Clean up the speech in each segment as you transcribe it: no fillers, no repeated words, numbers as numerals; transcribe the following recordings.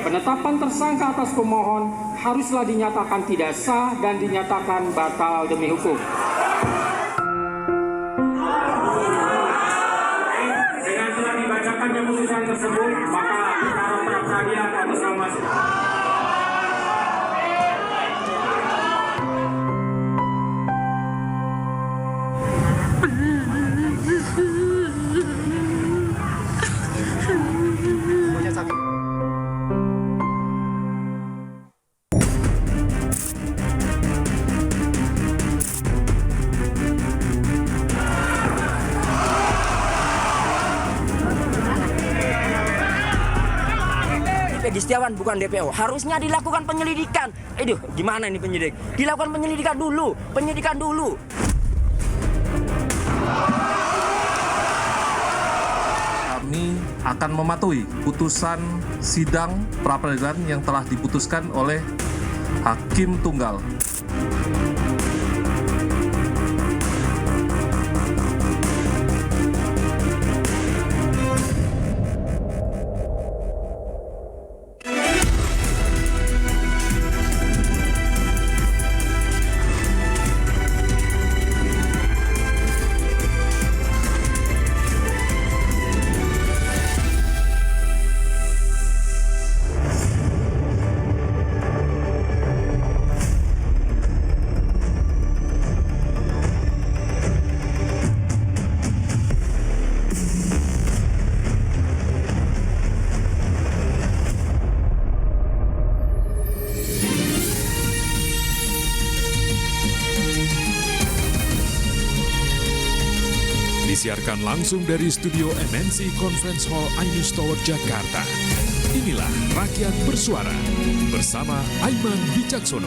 Penetapan tersangka atas pemohon haruslah dinyatakan tidak sah dan dinyatakan batal demi hukum. Dengan telah dibacakannya putusan tersebut, maka perkara pra peradilan atas nama Peggy Setiawan bukan DPO. Harusnya dilakukan penyelidikan. Gimana ini penyidik? Dilakukan penyelidikan dulu. Kami akan mematuhi putusan sidang pra-peradilan yang telah diputuskan oleh Hakim Tunggal. Disiarkan langsung dari studio MNC Conference Hall Ainus Tower, Jakarta. Inilah Rakyat Bersuara bersama Aiman Wicaksono.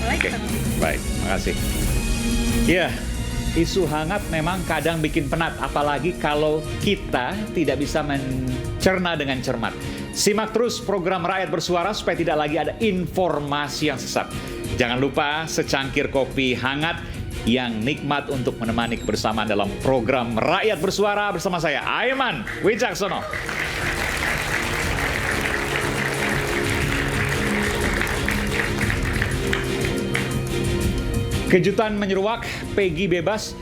Oke, baik, makasih. Ya, isu hangat memang kadang bikin penat, apalagi kalau kita tidak bisa mencerna dengan cermat. Simak terus program Rakyat Bersuara supaya tidak lagi ada informasi yang sesat. Jangan lupa secangkir kopi hangat yang nikmat untuk menemani kebersamaan dalam program Rakyat Bersuara bersama saya, Aiman Wicaksono. Kejutan menyeruak, Peggy bebas,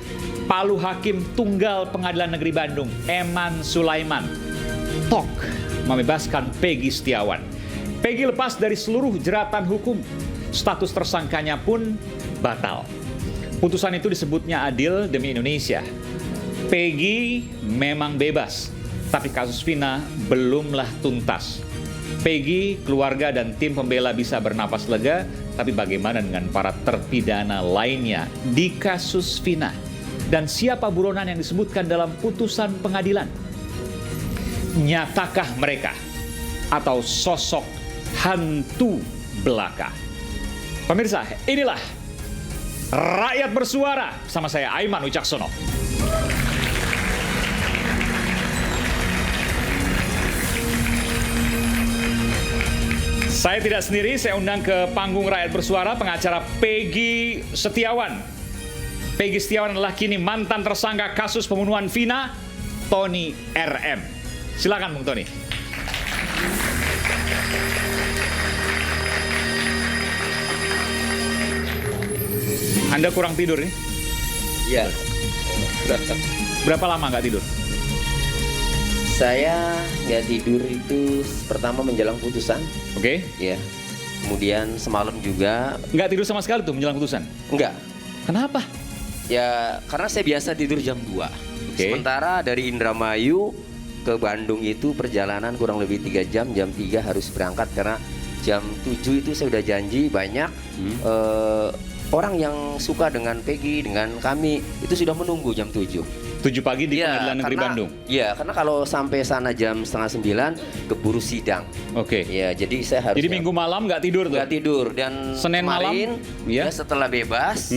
Palu Hakim Tunggal Pengadilan Negeri Bandung, Eman Sulaiman, Tok membebaskan Peggy Setiawan. Peggy lepas dari seluruh jeratan hukum, status tersangkanya pun batal. Putusan itu disebutnya adil demi Indonesia. Peggy memang bebas, tapi kasus Vina belumlah tuntas. Peggy, keluarga, dan tim pembela bisa bernapas lega, tapi bagaimana dengan para terpidana lainnya di kasus Vina? Dan siapa buronan yang disebutkan dalam putusan pengadilan? Nyatakah mereka atau sosok hantu belaka? Pemirsa, inilah Rakyat Bersuara bersama saya, Aiman Wicaksono. Saya tidak sendiri, saya undang ke panggung Rakyat Bersuara pengacara Peggy Setiawan. Peggy Setiawan adalah kini mantan tersangka kasus pembunuhan Vina, Tony RM. Silakan Bung Tony. Anda kurang tidur nih? Iya. Berapa lama nggak tidur? Saya nggak tidur itu pertama menjelang putusan. Oke. Ya. Kemudian semalam juga. Nggak tidur sama sekali tuh menjelang putusan? Enggak. Kenapa? Ya karena saya biasa tidur jam 2. Sementara dari Indramayu ke Bandung itu perjalanan kurang lebih 3 jam. Jam 3 harus berangkat karena jam 7 itu saya udah janji banyak orang yang suka dengan Peggy, dengan kami itu sudah menunggu jam 7. 7 pagi di Pengadilan Negeri Bandung? Iya, karena kalau sampai sana jam 8:30 keburu sidang. Oke. Ya, jadi saya harus. Jadi minggu malam nggak tidur tuh? Nggak tidur. Dan Senin kemarin, malam? Ya. Setelah bebas,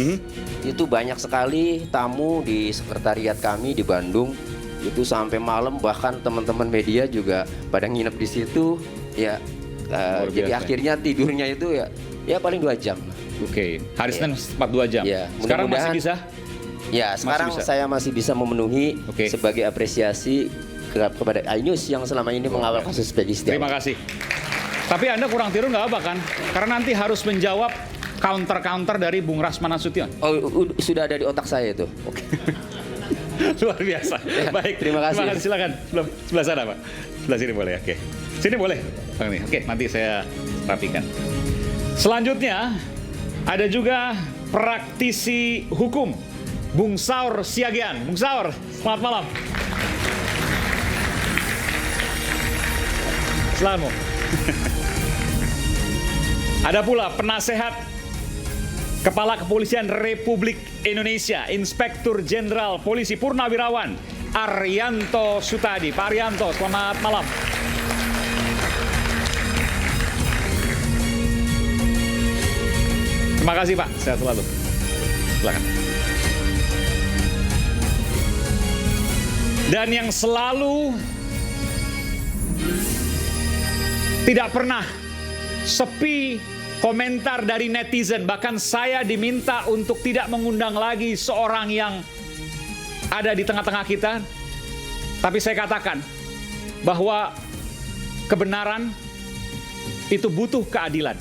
itu banyak sekali tamu di sekretariat kami di Bandung. Itu sampai malam, bahkan teman-teman media juga pada nginep di situ. Ya, Jadi biasa. akhirnya tidurnya itu ya paling 2 jam. Oke, hari Senin 4-2 jam. Iya, Sekarang masih mudah-mudahan- bisa? Ya, sekarang bisa. saya masih bisa memenuhi Oke. sebagai apresiasi kepada iNews yang selama ini mengawal kasus Peggy Setiawan. Terima kasih. Tapi Anda kurang tidur nggak apa kan? Karena nanti harus menjawab counter-counter dari Bung Rasman Nasution. Oh, sudah ada di otak saya itu. Oke. Luar biasa. Baik, terima kasih. Silakan. Sebelah sana, Pak. Sebelah sini boleh. Oke. Sini boleh. Bang nih. Oke, nanti saya rapikan. Selanjutnya ada juga praktisi hukum Bung Saur Siagian. Bung Saur, selamat malam. Selamat. Ada pula penasehat Kepala Kepolisian Republik Indonesia, Inspektur Jenderal Polisi Purnawirawan Arianto Sutadi. Pak Arianto, selamat malam. Terima kasih Pak, sehat selalu. Silakan. Dan yang selalu tidak pernah sepi komentar dari netizen. Bahkan saya diminta untuk tidak mengundang lagi seorang yang ada di tengah-tengah kita. Tapi saya katakan bahwa kebenaran itu butuh keadilan.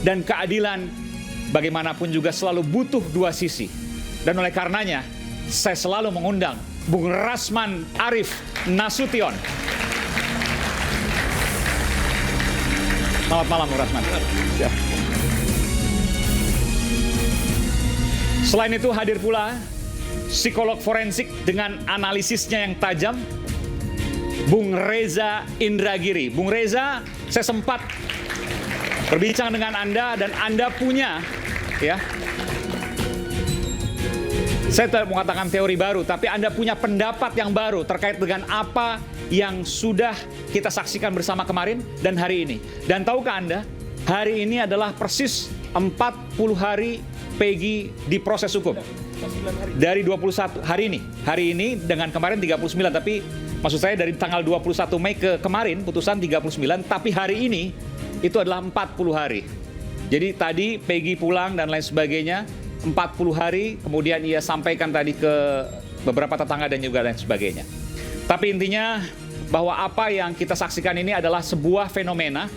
Dan keadilan bagaimanapun juga selalu butuh dua sisi. Dan oleh karenanya saya selalu mengundang Bung Rasman Arif Nasution. Selamat malam Bung Rasman. Ya. Selain itu hadir pula psikolog forensik dengan analisisnya yang tajam, Bung Reza Indragiri. Bung Reza, saya sempat berbincang dengan Anda dan Anda punya, ya, saya tidak mengatakan teori baru, tapi Anda punya pendapat yang baru terkait dengan apa yang sudah kita saksikan bersama kemarin dan hari ini. Dan tahukah Anda, hari ini adalah persis 40 hari Peggy diproses hukum. Dari 21 hari ini dengan kemarin 39, tapi maksud saya dari tanggal 21 Mei ke kemarin putusan 39, tapi hari ini itu adalah 40 hari. Jadi tadi Peggy pulang dan lain sebagainya 40 hari, kemudian ia sampaikan tadi ke beberapa tetangga dan juga lain sebagainya. Tapi intinya bahwa apa yang kita saksikan ini adalah sebuah fenomena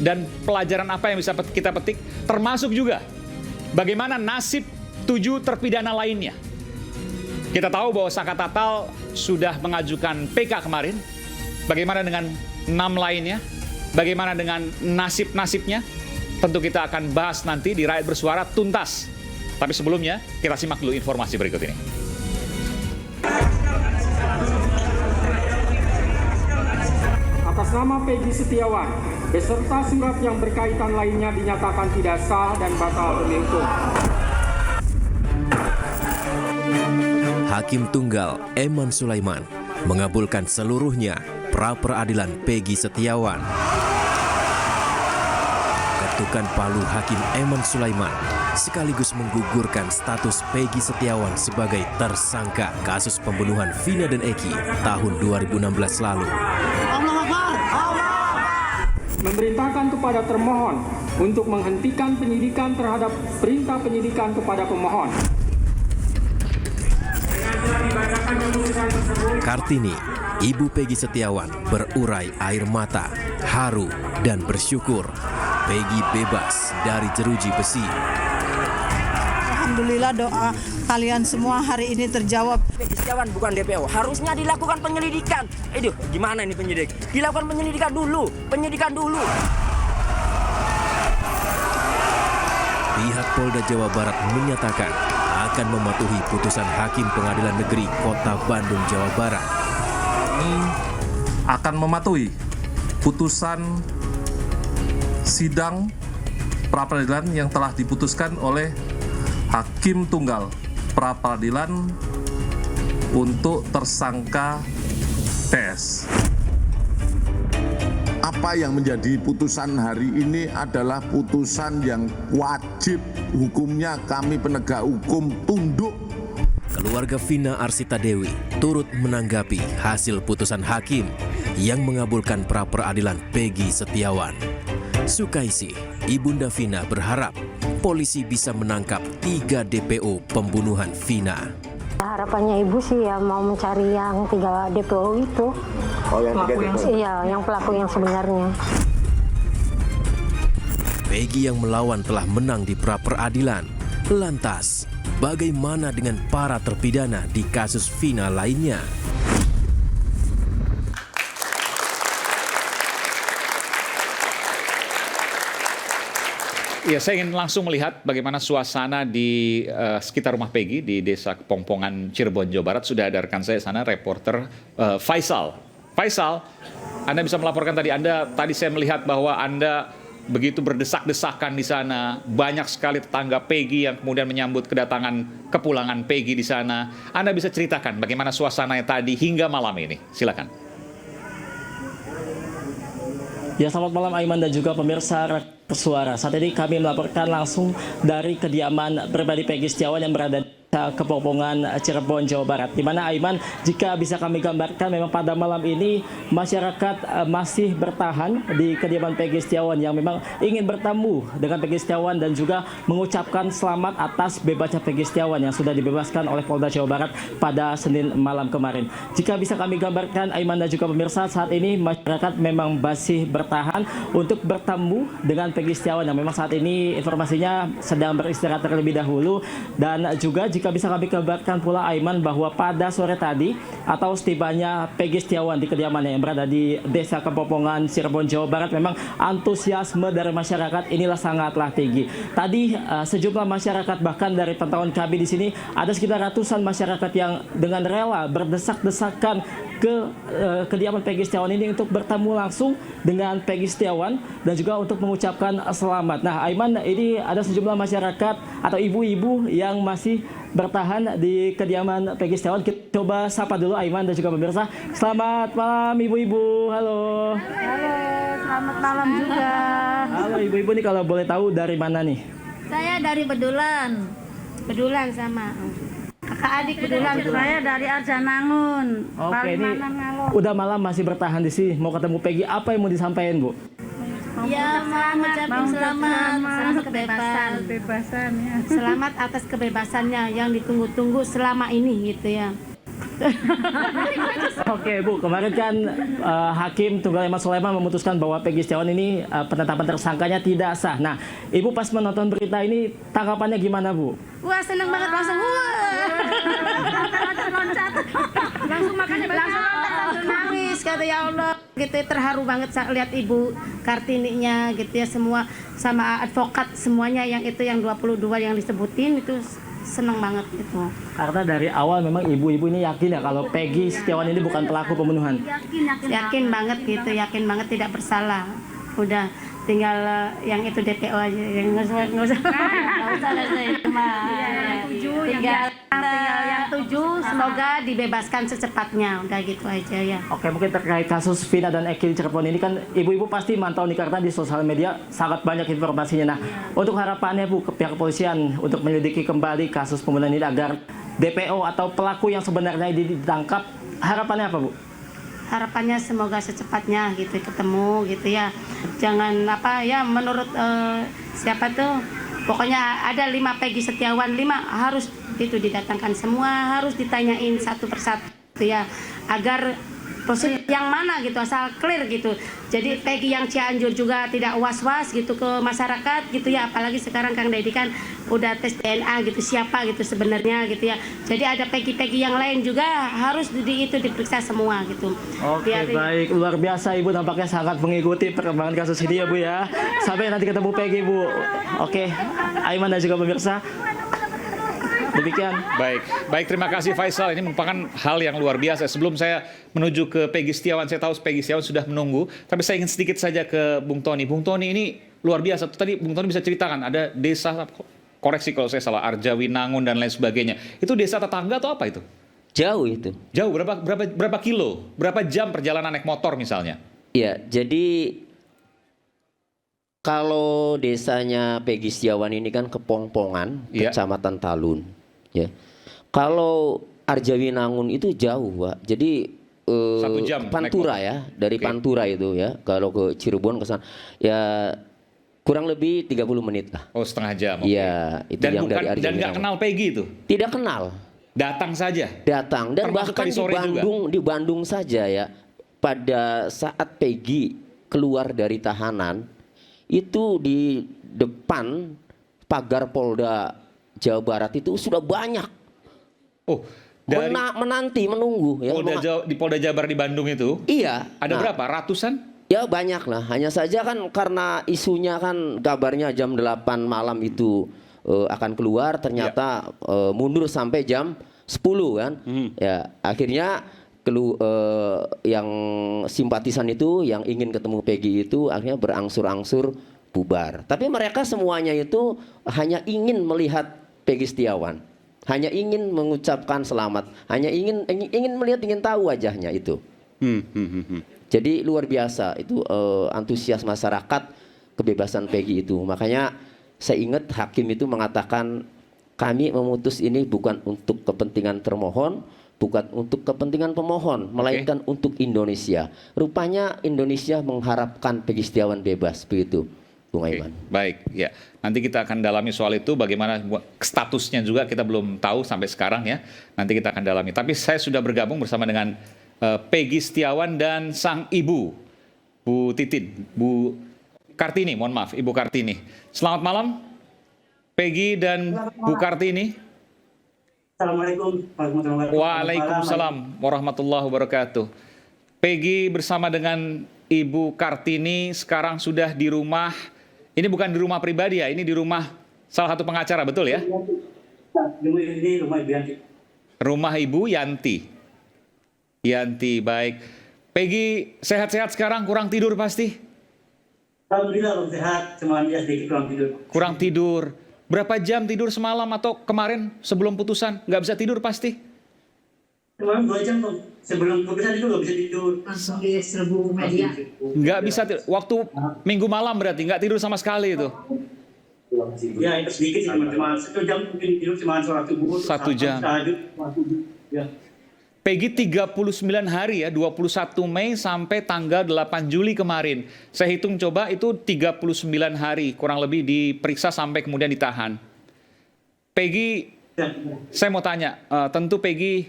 dan pelajaran apa yang bisa kita petik, termasuk juga bagaimana nasib 7 terpidana lainnya. Kita tahu bahwa Saka Tatal sudah mengajukan PK kemarin. Bagaimana dengan 6 lainnya? Bagaimana dengan nasib-nasibnya? Tentu kita akan bahas nanti di Rakyat Bersuara tuntas. Tapi sebelumnya, kita simak dulu informasi berikut ini. Atas nama Peggy Setiawan, beserta surat yang berkaitan lainnya dinyatakan tidak sah dan batal demi hukum. Hakim Tunggal Eman Sulaiman mengabulkan seluruhnya pra-peradilan Peggy Setiawan. Ketukan palu Hakim Eman Sulaiman sekaligus menggugurkan status Peggy Setiawan sebagai tersangka kasus pembunuhan Vina dan Eki tahun 2016 lalu. Memerintahkan kepada termohon untuk menghentikan penyidikan terhadap perintah penyidikan kepada pemohon. Kartini, ibu Peggy Setiawan, berurai air mata, haru dan bersyukur Peggy bebas dari jeruji besi. Alhamdulillah doa kalian semua hari ini terjawab. Peggy Setiawan bukan DPO, harusnya dilakukan penyelidikan. Gimana ini penyidik? Dilakukan penyelidikan dulu. Pihak Polda Jawa Barat menyatakan akan mematuhi putusan Hakim Pengadilan Negeri Kota Bandung, Jawa Barat. Akan mematuhi putusan sidang pra-peradilan yang telah diputuskan oleh Hakim Tunggal pra-peradilan untuk tersangka TS. Apa yang menjadi putusan hari ini adalah putusan yang wajib hukumnya kami penegak hukum tunduk. Keluarga Vina Arsita Dewi turut menanggapi hasil putusan hakim yang mengabulkan pra-peradilan Peggy Setiawan. Sukaisi, Ibunda Vina berharap polisi bisa menangkap 3 DPO pembunuhan Vina. Harapannya ibu sih ya mau mencari yang 3 DPO itu. Oh, yang 3 DPO? Iya, yang pelaku yang sebenarnya. Peggy yang melawan telah menang di pra-peradilan. Lantas, bagaimana dengan para terpidana di kasus Vina lainnya? Ya, saya ingin langsung melihat bagaimana suasana di sekitar rumah Peggy di Desa Kepongpongan, Cirebon, Jawa Barat. Sudah ada rekan saya sana, reporter Faisal. Faisal, Anda bisa melaporkan tadi saya melihat bahwa Anda begitu berdesak-desakan di sana. Banyak sekali tetangga Peggy yang kemudian menyambut kepulangan Peggy di sana. Anda bisa ceritakan bagaimana suasananya tadi hingga malam ini. Silakan. Ya, selamat malam Aiman dan juga pemirsa Suara. Saat ini kami melaporkan langsung dari kediaman pribadi Peggy Setiawan yang berada di Kepongpongan, Cirebon, Jawa Barat. Di mana Aiman, jika bisa kami gambarkan, memang pada malam ini masyarakat masih bertahan di kediaman Peggy Setiawan yang memang ingin bertemu dengan Peggy Setiawan dan juga mengucapkan selamat atas bebasnya Peggy Setiawan yang sudah dibebaskan oleh Polda Jawa Barat pada Senin malam kemarin. Jika bisa kami gambarkan, Aiman dan juga pemirsa, saat ini masyarakat memang masih bertahan untuk bertemu dengan Peggy Setiawan yang memang saat ini informasinya sedang beristirahat terlebih dahulu. Dan juga jika bisa kami kabarkan pula Aiman bahwa pada sore tadi atau setibanya Peggy Setiawan di kediamannya yang berada di Desa Kepongpongan, Cirebon, Jawa Barat, memang antusiasme dari masyarakat inilah sangatlah tinggi. Tadi sejumlah masyarakat, bahkan dari pantauan kami di sini ada sekitar ratusan masyarakat yang dengan rela berdesak-desakan ke kediaman Peggy Setiawan ini untuk bertemu langsung dengan Peggy Setiawan dan juga untuk mengucapkan selamat. Nah, Aiman, ini ada sejumlah masyarakat atau ibu-ibu yang masih bertahan di kediaman Peggy Setiawan. Kita coba sapa dulu Aiman dan juga pemirsa. Selamat malam ibu-ibu. Halo. Halo, selamat malam juga. Halo ibu-ibu, nih kalau boleh tahu dari mana nih? Saya dari Bedulan. Bedulan sama kakak adik Bedulan. Saya dari Arjanangun. Oke, ini udah malam masih bertahan di sini. Mau ketemu Peggy, apa yang mau disampaikan, Bu? Ya, selamat kebebasan ya. Selamat atas kebebasannya yang ditunggu-tunggu selama ini gitu ya. Oke Bu, kemarin kan Hakim Tunggal Eman Sulaiman memutuskan bahwa Peggy Setiawan ini penetapan tersangkanya tidak sah. Nah, Ibu pas menonton berita ini tanggapannya gimana Bu? Wah, seneng banget, langsung loncat. Langsung makanya langsung nangis, kata ya Allah. Gitu, terharu banget lihat Ibu Kartininya gitu ya, semua sama advokat semuanya yang itu yang 22 yang disebutin itu seneng banget gitu. Karena dari awal memang ibu-ibu ini yakin ya kalau Peggy Setiawan ini bukan pelaku pembunuhan. Yakin banget gitu, yakin banget tidak bersalah. Udah tinggal yang itu DPO aja, yang nggak usah tinggal yang 7 semoga dibebaskan secepatnya, udah gitu aja ya. Oke, mungkin terkait kasus Vina dan Eki di Cirebon ini kan ibu-ibu pasti mantau nih karena di sosial media sangat banyak informasinya. Nah, untuk harapannya Bu ke pihak kepolisian untuk menyelidiki kembali kasus pembunuhan ini agar DPO atau pelaku yang sebenarnya ditangkap, harapannya apa Bu? Harapannya semoga secepatnya gitu ketemu gitu ya. Jangan apa ya, menurut siapa tuh, pokoknya ada 5 Peggy Setiawan, 5 harus itu didatangkan semua, harus ditanyain satu persatu ya, agar proses yang mana gitu asal clear gitu. Jadi Peggy yang Cianjur juga tidak was-was gitu ke masyarakat gitu ya, apalagi sekarang Kang Deddy kan udah tes DNA gitu siapa gitu sebenarnya gitu ya. Jadi ada Peggy yang lain juga harus diperiksa semua gitu. Oke, baik, luar biasa Ibu tampaknya sangat mengikuti perkembangan kasus ini ya Bu ya. Sampai nanti ketemu Peggy Bu. Oke, Aiman dan juga pemirsa. Demikian. Baik, terima kasih Faisal. Ini merupakan hal yang luar biasa. Sebelum saya menuju ke Peggy Setiawan, saya tahu Peggy Setiawan sudah menunggu, tapi saya ingin sedikit saja ke Bung Tony. Bung Tony ini luar biasa. Tadi Bung Tony bisa ceritakan ada desa, koreksi kalau saya salah, Arjawinangun dan lain sebagainya. Itu desa tetangga atau apa itu? Jauh itu. Jauh, berapa kilo? Berapa jam perjalanan naik motor misalnya? Iya, jadi kalau desanya Peggy Setiawan ini kan Kepongpongan, Kecamatan Talun. Ya, kalau Arjawinangun itu jauh, Pak. Jadi 1 jam Pantura ya, dari Pantura itu ya. Kalau ke Cirebon ke sana, ya Kurang lebih 30 menit lah. Oh, setengah jam. Iya, itu Dan yang bukan dari Arjuna. dan nggak kenal Peggy itu? Tidak kenal. Datang saja. Datang dan Termasuk bahkan tadi sore di Bandung saja ya. Pada saat Peggy keluar dari tahanan, itu di depan pagar Polda Jawa Barat itu sudah banyak. Oh, dari menanti menunggu ya. di Polda Jabar di Bandung itu? Iya. Ada berapa? Ratusan? Ya banyak lah. Hanya saja kan karena isunya kan kabarnya jam 8 malam itu akan keluar, ternyata mundur sampai jam 10 kan. Ya akhirnya yang simpatisan itu yang ingin ketemu Peggy itu akhirnya berangsur-angsur bubar. Tapi mereka semuanya itu hanya ingin melihat Peggy Setiawan. Hanya ingin mengucapkan selamat, hanya ingin melihat, ingin tahu wajahnya itu. Jadi luar biasa itu antusias masyarakat kebebasan Peggy itu. Makanya saya ingat hakim itu mengatakan kami memutus ini bukan untuk kepentingan termohon, bukan untuk kepentingan pemohon, melainkan untuk Indonesia. Rupanya Indonesia mengharapkan Peggy Setiawan bebas, begitu, Bung Aiman. Baik, ya. Nanti kita akan dalami soal itu, bagaimana statusnya juga kita belum tahu sampai sekarang ya. Nanti kita akan dalami. Tapi saya sudah bergabung bersama dengan Peggy Setiawan dan sang ibu, Bu Titin, Bu Kartini, mohon maaf, Ibu Kartini. Selamat malam, Peggy dan Bu Kartini. Assalamualaikum warahmatullahi wabarakatuh. Waalaikumsalam warahmatullahi wabarakatuh. Peggy bersama dengan Ibu Kartini sekarang sudah di rumah. Ini bukan di rumah pribadi ya, ini di rumah salah satu pengacara, betul ya? Ini rumah Ibu Yanti. Rumah Ibu Yanti. Yanti, baik. Peggy sehat-sehat sekarang, kurang tidur pasti? Alhamdulillah sehat, cuma dia sedikit kurang tidur. Kurang tidur. Berapa jam tidur semalam atau kemarin sebelum putusan? Nggak bisa tidur pasti? Kemarin 2 jam Bang. Sebelum putusan itu nggak bisa tidur. Langsung di serbu media. Nggak bisa tidur. Waktu minggu malam berarti nggak tidur sama sekali itu? Ya itu sedikit sih, cuma 1 jam mungkin tidur, cuma sholat subuh. 1 jam. Ya. Peggy 39 hari ya, 21 Mei sampai tanggal 8 Juli kemarin. Saya hitung coba itu 39 hari kurang lebih diperiksa sampai kemudian ditahan. Peggy, saya mau tanya, tentu Peggy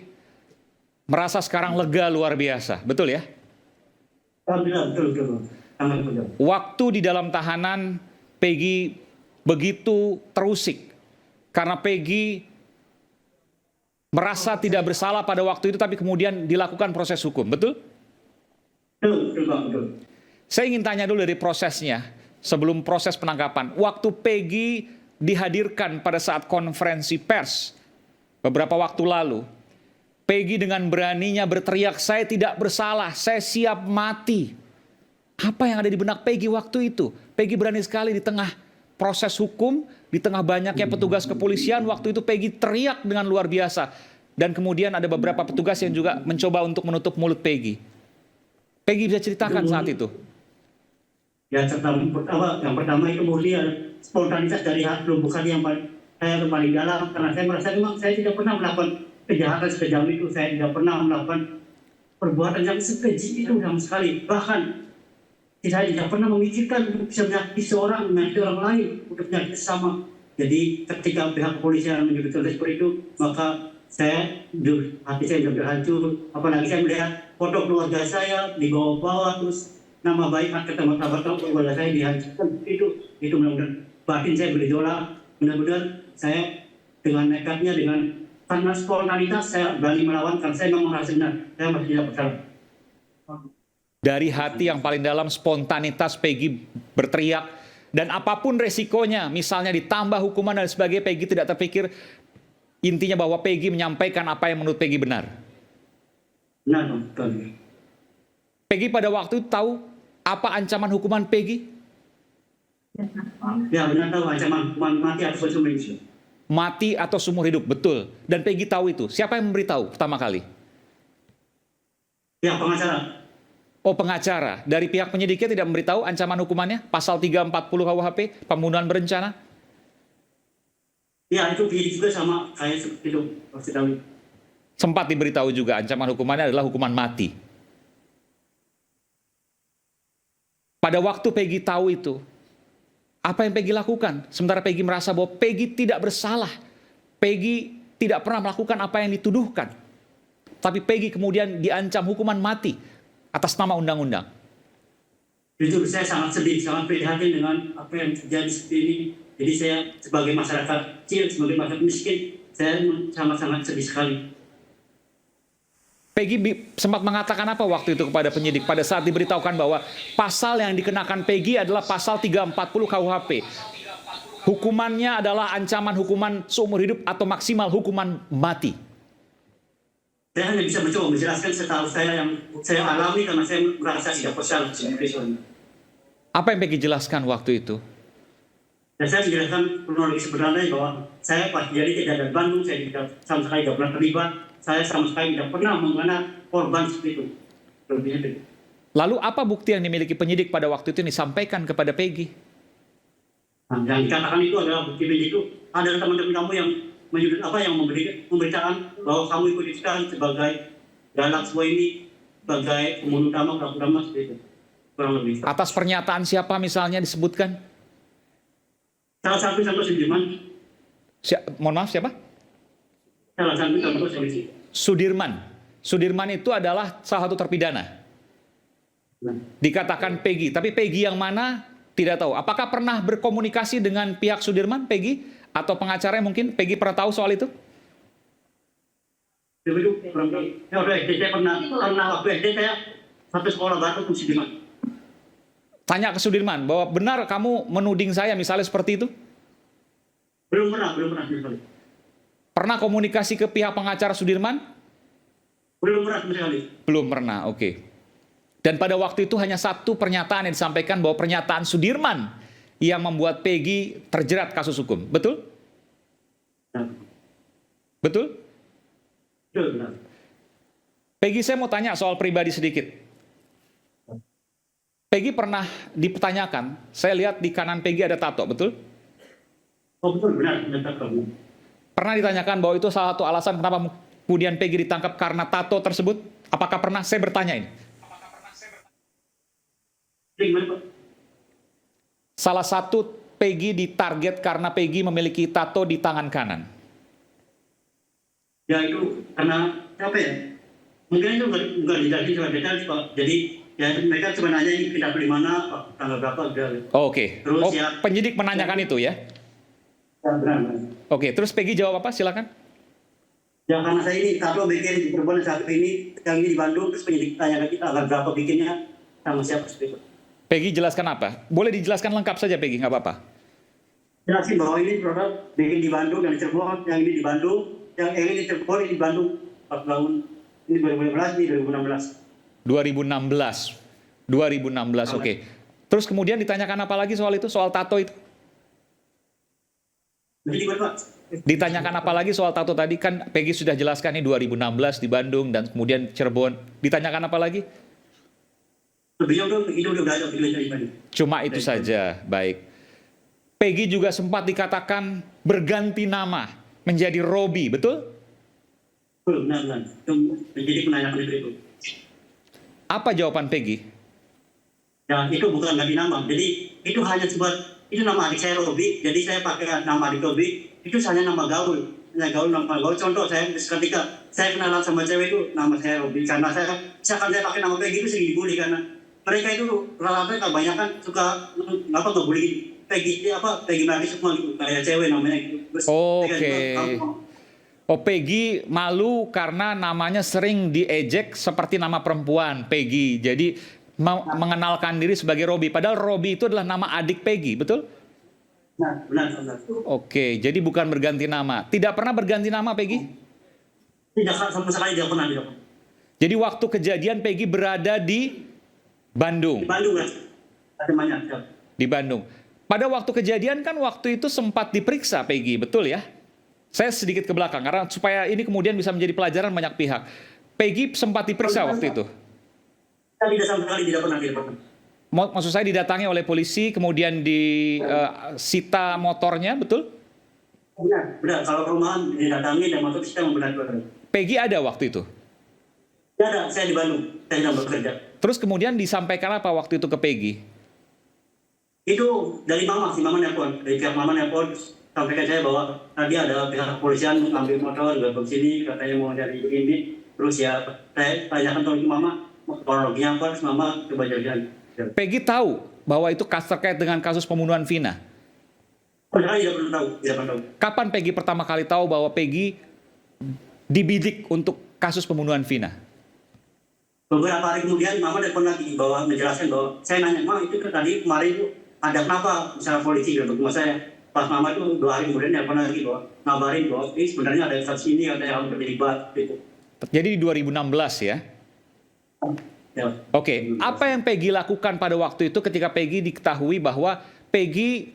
merasa sekarang lega luar biasa, betul ya? Alhamdulillah, betul. Waktu di dalam tahanan Peggy begitu terusik karena Peggy merasa tidak bersalah pada waktu itu, tapi kemudian dilakukan proses hukum, betul? Betul. Saya ingin tanya dulu dari prosesnya, sebelum proses penangkapan. Waktu Peggy dihadirkan pada saat konferensi pers beberapa waktu lalu, Peggy dengan beraninya berteriak, saya tidak bersalah, saya siap mati. Apa yang ada di benak Peggy waktu itu? Peggy berani sekali di tengah proses hukum, di tengah banyaknya petugas kepolisian, waktu itu Peggy teriak dengan luar biasa. Dan kemudian ada beberapa petugas yang juga mencoba untuk menutup mulut Peggy. Peggy bisa ceritakan saat itu? Ya, yang pertama itu murni spontanitas dari hati, bukan yang paling dalam. Karena saya merasa memang saya tidak pernah melakukan kejahatan sekejam itu. Saya tidak pernah melakukan perbuatan yang sekeji itu sama sekali. Bahkan saya tidak pernah memikirkan untuk bisa menyakiti seorang, menyakiti orang lain, untuk menyakiti sesama. Jadi ketika pihak kepolisian menyebutkan seperti itu, maka hati saya sudah hancur. Apalagi saya melihat foto keluarga saya dibawa-bawa, terus nama baik kata martabat keluarga saya dihancurkan. Itu benar-benar batin saya bergejolak. Benar-benar saya dengan nekatnya, karena spontanitas saya berani melawan, karena saya memang merasa benar, saya masih tidak bersalah. Dari hati yang paling dalam, spontanitas Peggy berteriak, dan apapun resikonya, misalnya ditambah hukuman dan sebagainya, Peggy tidak terpikir. Intinya bahwa Peggy menyampaikan apa yang menurut Peggy benar. Benar, betul. Peggy pada waktu itu tahu apa ancaman hukuman Peggy? Ya, benar tahu ancaman hukuman mati atau seumur hidup. Mati atau seumur hidup, betul. Dan Peggy tahu itu. Siapa yang memberitahu pertama kali? Ya, pengacara. Oh, pengacara. Dari pihak penyidiknya tidak memberitahu ancaman hukumannya? Pasal 340 KUHP, pembunuhan berencana? Ya, itu penyidik juga sama kayak seperti itu. Sempat diberitahu juga ancaman hukumannya adalah hukuman mati. Pada waktu Peggy tahu itu, Apa yang Peggy lakukan? Sementara Peggy merasa bahwa Peggy tidak bersalah. Peggy tidak pernah melakukan apa yang dituduhkan. Tapi Peggy kemudian diancam hukuman mati atas nama undang-undang. Jujur saya sangat sedih, sangat prihatin dengan apa yang terjadi seperti ini. Jadi saya sebagai masyarakat kecil, sebagai masyarakat miskin, saya sangat-sangat sedih sekali. Peggy sempat mengatakan apa waktu itu kepada penyidik pada saat diberitahukan bahwa pasal yang dikenakan Peggy adalah pasal 340 KUHP. Hukumannya adalah ancaman hukuman seumur hidup atau maksimal hukuman mati. Saya hanya bisa mencoba menjelaskan setahu saya yang saya alami karena saya merasa tidak bersalah. Apa yang Peggy jelaskan waktu itu? Dan saya menjelaskan kronologi sebenarnya bahwa saya pas jadi tidak ada Bandung, saya tidak sama sekali tidak pernah terlibat, saya sama sekali tidak pernah mengenal korban seperti itu. Lalu apa bukti yang dimiliki penyidik pada waktu itu yang disampaikan kepada Peggy? Nah, yang dikatakan itu adalah bukti itu ada teman-teman kamu yang memberitakan bahwa kamu ikut ditahan sebagai dalam semua ini sebagai pembunuh utama, pelaku utama seperti itu. Kurang lebih. Atas pernyataan siapa misalnya disebutkan? Salah satu contoh Sudirman. Mohon maaf siapa? Salah satu contoh Sudirman. Sudirman itu adalah salah satu terpidana. Dikatakan Peggy, tapi Peggy yang mana tidak tahu. Apakah pernah berkomunikasi dengan pihak Sudirman, Peggy? Atau pengacaranya mungkin Peggy pernah tahu soal itu? Saya pernah waktu SD saya satu sekolah baru ke Sudirman. Tanya ke Sudirman bahwa benar kamu menuding saya misalnya seperti itu? Belum pernah. Pernah komunikasi ke pihak pengacara Sudirman? Belum pernah sekali. Belum pernah, oke. Dan pada waktu itu hanya satu pernyataan yang disampaikan bahwa pernyataan Sudirman yang membuat Peggy terjerat kasus hukum. Betul? Betul? Betul. Peggy, saya mau tanya soal pribadi sedikit. Peggy pernah dipertanyakan, saya lihat di kanan Peggy ada tato, betul? Oh betul, benar. Pernah ditanyakan bahwa itu salah satu alasan kenapa kemudian Peggy ditangkap karena tato tersebut? Apakah pernah? Saya bertanya ini. Salah satu Peggy ditarget karena Peggy memiliki tato di tangan kanan. Ya itu karena apa ya? Mungkin itu enggak dijelasin secara detail Pak. Jadi ya mereka cuma nanya ini pindah di mana, tanggal berapa udah. Oke. Terus ya penyidik menanyakan itu ya? Ya benar. Oke, terus Peggy jawab apa? Silakan. Ya karena saya ini tato bikin di perempuan satu ini, yang ini di Bandung, terus penyidik tanya ke kita tanggal berapa bikinnya, sama siapa seperti itu. Peggy jelaskan apa? Boleh dijelaskan lengkap saja Peggy, nggak apa-apa. Jelasin bahwa ini produk bikin di Bandung dan di Cirebon, yang ini di Bandung, yang ini di Cirebon, ini di Bandung, 4 tahun, ini 2015, ini 2016. 2016, oke. Terus kemudian ditanyakan apa lagi soal itu, soal tato itu? Ditanyakan apa lagi soal tato tadi? Kan Peggy sudah jelaskan ini 2016 di Bandung dan kemudian Cirebon. Ditanyakan apa lagi? Cuma itu saja, baik. Peggy juga sempat dikatakan berganti nama menjadi Robi, betul? Benar. Jadi menanyakan itu. Apa jawaban Peggy? Ya itu bukan ganti nama. Jadi itu hanya sebuah, itu nama adik saya Robi. Jadi saya pakai nama adik Robi. Itu hanya nama gaul. Nama gaul. Contoh saya ketika saya kenalan sama cewek itu nama saya Robi. Karena misalkan saya pakai nama Peggy itu sering dibully karena mereka itu rata-rata kebanyakan suka ngebully Peggy Peggy Melati semua gitu, kayak cewek namanya gitu. Oke. Peggy malu karena namanya sering diejek seperti nama perempuan, Peggy. Jadi mengenalkan diri sebagai Robi. Padahal Robi itu adalah nama adik Peggy, betul? Benar. Oke, jadi bukan berganti nama. Tidak pernah berganti nama Peggy? Tidak, sama sekali tidak pernah. Jadi waktu kejadian Peggy berada di Bandung. Di Bandung, kan? Di Bandung. Pada waktu kejadian kan waktu itu sempat diperiksa Peggy, betul ya? Saya sedikit ke belakang karena supaya ini kemudian bisa menjadi pelajaran banyak pihak. Peggy sempat diperiksa waktu itu. Tidak sama sekali, tidak pernah. Maksud saya didatangi oleh polisi, kemudian disita motornya, betul? Benar. Kalau perumahan didatangi dan masuk sistem benar. Peggy ada waktu itu? Tidak ada, saya di Bandung. Saya sedang bekerja. Terus kemudian disampaikan apa waktu itu ke Peggy? Itu dari mama, si mama nelpon, dari pihak mama nelpon, sampaikan saya bahwa tadi ada pihak kepolisian mengambil motor, ke sini, katanya mau dari ini, terus ya saya tanyakan ke mama, kronologinya apa, terus mama coba jalan. Peggy tahu bahwa itu terkait dengan kasus pembunuhan Vina? Padahal tidak pernah tahu, tidak pernah tahu. Kapan Peggy pertama kali tahu bahwa Peggy dibidik untuk kasus pembunuhan Vina? Beberapa hari kemudian mama telepon lagi bahwa menjelaskan bahwa saya nanya, "Ma, itu kan tadi kemarin itu ada kenapa misalnya polisi gitu ke rumah saya." Pas mama itu 2 hari kemudian telepon lagi bahwa ngabarin bahwa ini sebenarnya ada kasus ini katanya kamu terlibat gitu. Jadi di 2016 ya? Ya. Oke, apa yang Peggy lakukan pada waktu itu ketika Peggy diketahui bahwa Peggy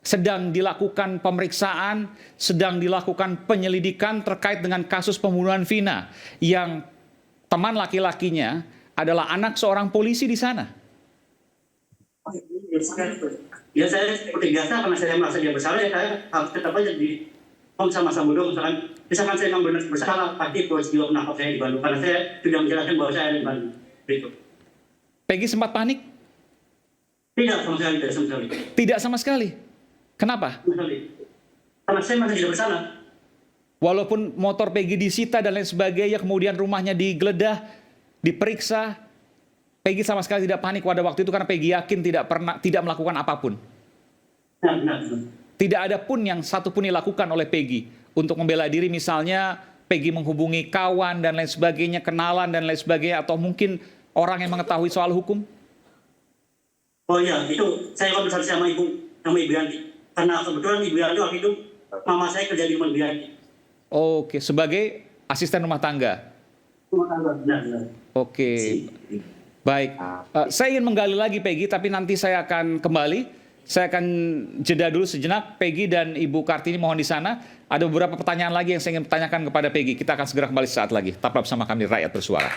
sedang dilakukan pemeriksaan, sedang dilakukan penyelidikan terkait dengan kasus pembunuhan Vina yang teman laki-lakinya adalah anak seorang polisi di sana? Ya saya seperti biasa karena saya merasa dia bersalah ya saya harus tetap aja di sama-sama bodoh misalkan saya memang benar bersalah pasti polisi juga menangkap saya di Bandung karena saya sudah menjelaskan bahwa saya ada di Bandung. Itu. Peggy sempat panik? Tidak sama sekali, tidak sama sekali. Tidak sama sekali? Kenapa? Karena saya masih tidak bersalah. Walaupun motor Peggy disita dan lain sebagainya, kemudian rumahnya digeledah, diperiksa, Peggy sama sekali tidak panik pada waktu itu karena Peggy yakin tidak melakukan apapun. Tidak ada pun yang satu pun dilakukan oleh Peggy untuk membela diri, misalnya Peggy menghubungi kawan dan lain sebagainya, kenalan dan lain sebagainya, atau mungkin orang yang mengetahui soal hukum. Oh iya, itu saya konsultasi sama Ibu Yanti. Karena kebetulan Ibu Yanti waktu itu mama saya kerja di rumah Ibu Yanti. Oke, sebagai asisten rumah tangga. Rumah tangga, benar. Oke, baik. Saya ingin menggali lagi Peggy, tapi nanti saya akan kembali. Saya akan jeda dulu sejenak. Peggy dan Ibu Kartini mohon di sana. Ada beberapa pertanyaan lagi yang saya ingin tanyakan kepada Peggy. Kita akan segera kembali saat lagi. Tetaplah bersama kami, Rakyat Bersuara.